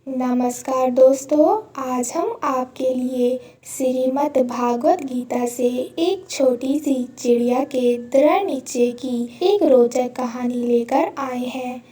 नमस्कार दोस्तों, आज हम आपके लिए श्रीमद् भागवत गीता से एक छोटी सी चिड़िया के दृढ़ निश्चय की एक रोचक कहानी लेकर आए हैं।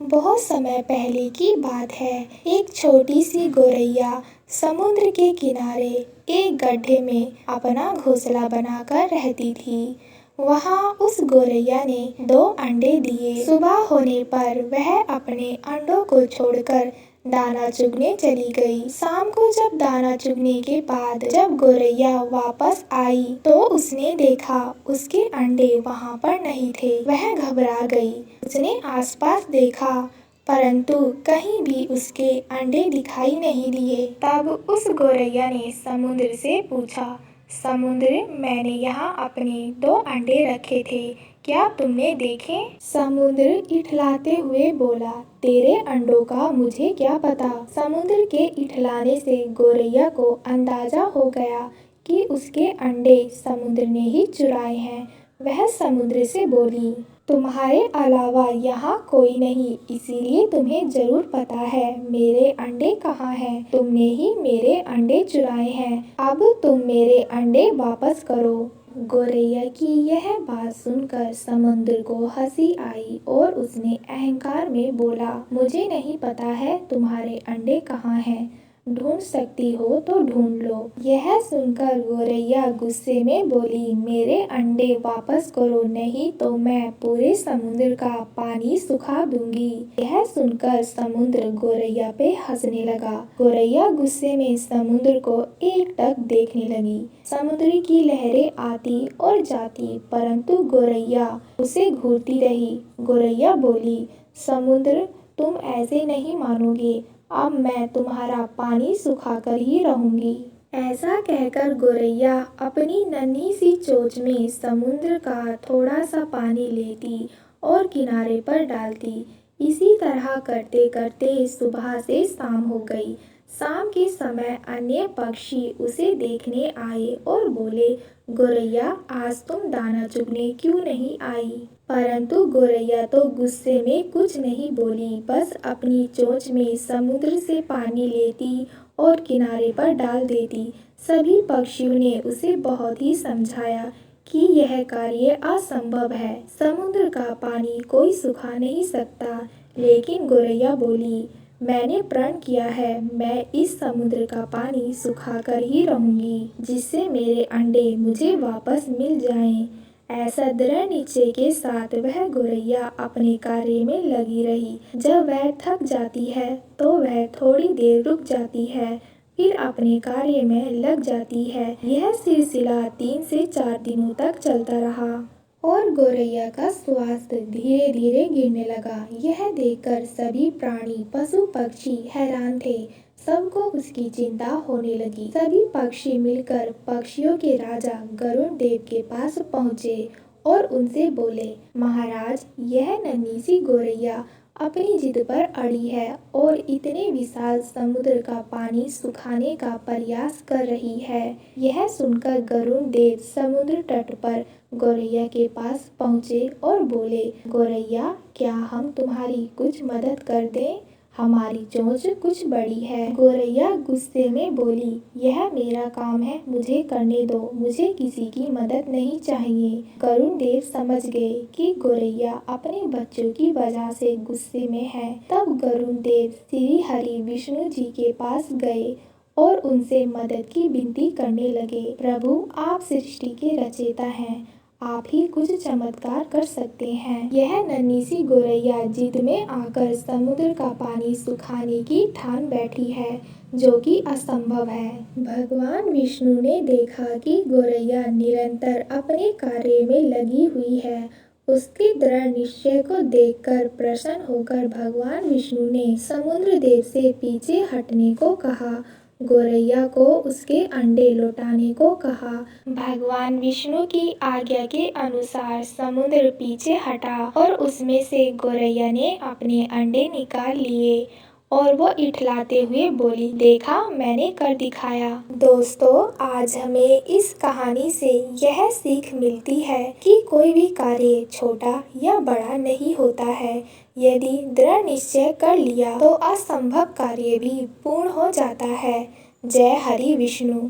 बहुत समय पहले की बात है। एक छोटी सी गौरैया समुद्र के किनारे एक गड्ढे में अपना घोंसला बनाकर रहती थी। वहाँ उस गौरैया ने 2 अंडे दिए। सुबह होने पर वह अपने अंडों को छोड़कर दाना चुगने चली गई। शाम को जब दाना चुगने के बाद जब गौरैया वापस आई तो उसने देखा उसके अंडे वहाँ पर नहीं थे। वह घबरा गई। उसने आसपास देखा परंतु कहीं भी उसके अंडे दिखाई नहीं दिए। तब उस गौरैया ने समुद्र से पूछा, समुद्र, मैंने यहाँ अपने 2 अंडे रखे थे, क्या तुमने देखे? समुद्र इठलाते हुए बोला, तेरे अंडों का मुझे क्या पता। समुद्र के इठलाने से गौरैया को अंदाजा हो गया कि उसके अंडे समुद्र ने ही चुराए हैं। वह समुद्र से बोली, तुम्हारे अलावा यहाँ कोई नहीं, इसीलिए तुम्हें जरूर पता है मेरे अंडे कहाँ हैं। तुमने ही मेरे अंडे चुराए हैं। अब तुम मेरे अंडे वापस करो। गौरैया की यह बात सुनकर समुद्र को हंसी आई और उसने अहंकार में बोला, मुझे नहीं पता है तुम्हारे अंडे कहाँ हैं, ढूंढ सकती हो तो ढूंढ लो। यह सुनकर गौरैया गुस्से में बोली, मेरे अंडे वापस करो, नहीं तो मैं पूरे समुद्र का पानी सुखा दूंगी। यह सुनकर समुद्र गौरैया पे हंसने लगा। गौरैया गुस्से में समुद्र को एकटक देखने लगी। समुद्र की लहरें आती और जाती परंतु गौरैया उसे घूरती रही। गौरैया बोली, समुद्र, तुम ऐसे नहीं मानोगे, अब मैं तुम्हारा पानी सुखाकर ही रहूंगी। ऐसा कहकर गौरैया अपनी नन्ही सी चोंच में समुद्र का थोड़ा सा पानी लेती और किनारे पर डालती। इसी तरह करते करते सुबह से शाम हो गई। शाम के समय अन्य पक्षी उसे देखने आए और बोले, गौरैया, आज तुम दाना चुगने क्यों नहीं आई? परंतु गौरैया तो गुस्से में कुछ नहीं बोली, बस अपनी चोंच में समुद्र से पानी लेती और किनारे पर डाल देती। सभी पक्षियों ने उसे बहुत ही समझाया कि यह कार्य असंभव है, समुद्र का पानी कोई सुखा नहीं सकता। लेकिन गौरैया बोली, मैंने प्रण किया है, मैं इस समुद्र का पानी सुखाकर ही रहूंगी, जिससे मेरे अंडे मुझे वापस मिल जाएं। ऐसा दृढ़ निश्चय के साथ वह गौरैया अपने कार्य में लगी रही। जब वह थक जाती है तो वह थोड़ी देर रुक जाती है, फिर अपने कार्य में लग जाती है। यह सिलसिला 3 से 4 दिनों तक चलता रहा और गौरैया का स्वास्थ्य धीरे धीरे गिरने लगा। यह देखकर सभी प्राणी, पशु पक्षी हैरान थे। सबको उसकी चिंता होने लगी। सभी पक्षी मिलकर पक्षियों के राजा गरुड़ देव के पास पहुँचे और उनसे बोले, महाराज, यह नन्ही सी गौरैया अपनी जिद पर अड़ी है और इतने विशाल समुद्र का पानी सुखाने का प्रयास कर रही है। यह सुनकर गरुड़ देव समुद्र तट पर गौरैया के पास पहुँचे और बोले, गौरैया, क्या हम तुम्हारी कुछ मदद कर दें? हमारी चोंच कुछ बड़ी है। गौरैया गुस्से में बोली, यह मेरा काम है, मुझे करने दो, मुझे किसी की मदद नहीं चाहिए। गरुड़ देव समझ गए कि गौरैया अपने बच्चों की वजह से गुस्से में है। तब गरुड़ देव श्री हरि विष्णु जी के पास गए और उनसे मदद की विनती करने लगे। प्रभु, आप सृष्टि के रचयिता हैं, आप ही कुछ चमत्कार कर सकते हैं। यह नन्ही सी गौरैया जिद में आकर समुद्र का पानी सुखाने की ठान बैठी है, जो कि असंभव है। भगवान विष्णु ने देखा कि गौरैया निरंतर अपने कार्य में लगी हुई है। उसके दृढ़ निश्चय को देखकर प्रसन्न होकर भगवान विष्णु ने समुद्र देव से पीछे हटने को कहा। गौरैया को उसके अंडे लौटाने को कहा। भगवान विष्णु की आज्ञा के अनुसार समुद्र पीछे हटा और उसमें से गौरैया ने अपने अंडे निकाल लिए और वो इठलाते हुए बोली, देखा मैंने कर दिखाया। दोस्तों, आज हमें इस कहानी से यह सीख मिलती है कि कोई भी कार्य छोटा या बड़ा नहीं होता है। यदि दृढ़ निश्चय कर लिया तो असंभव कार्य भी पूर्ण हो जाता है। जय हरि विष्णु।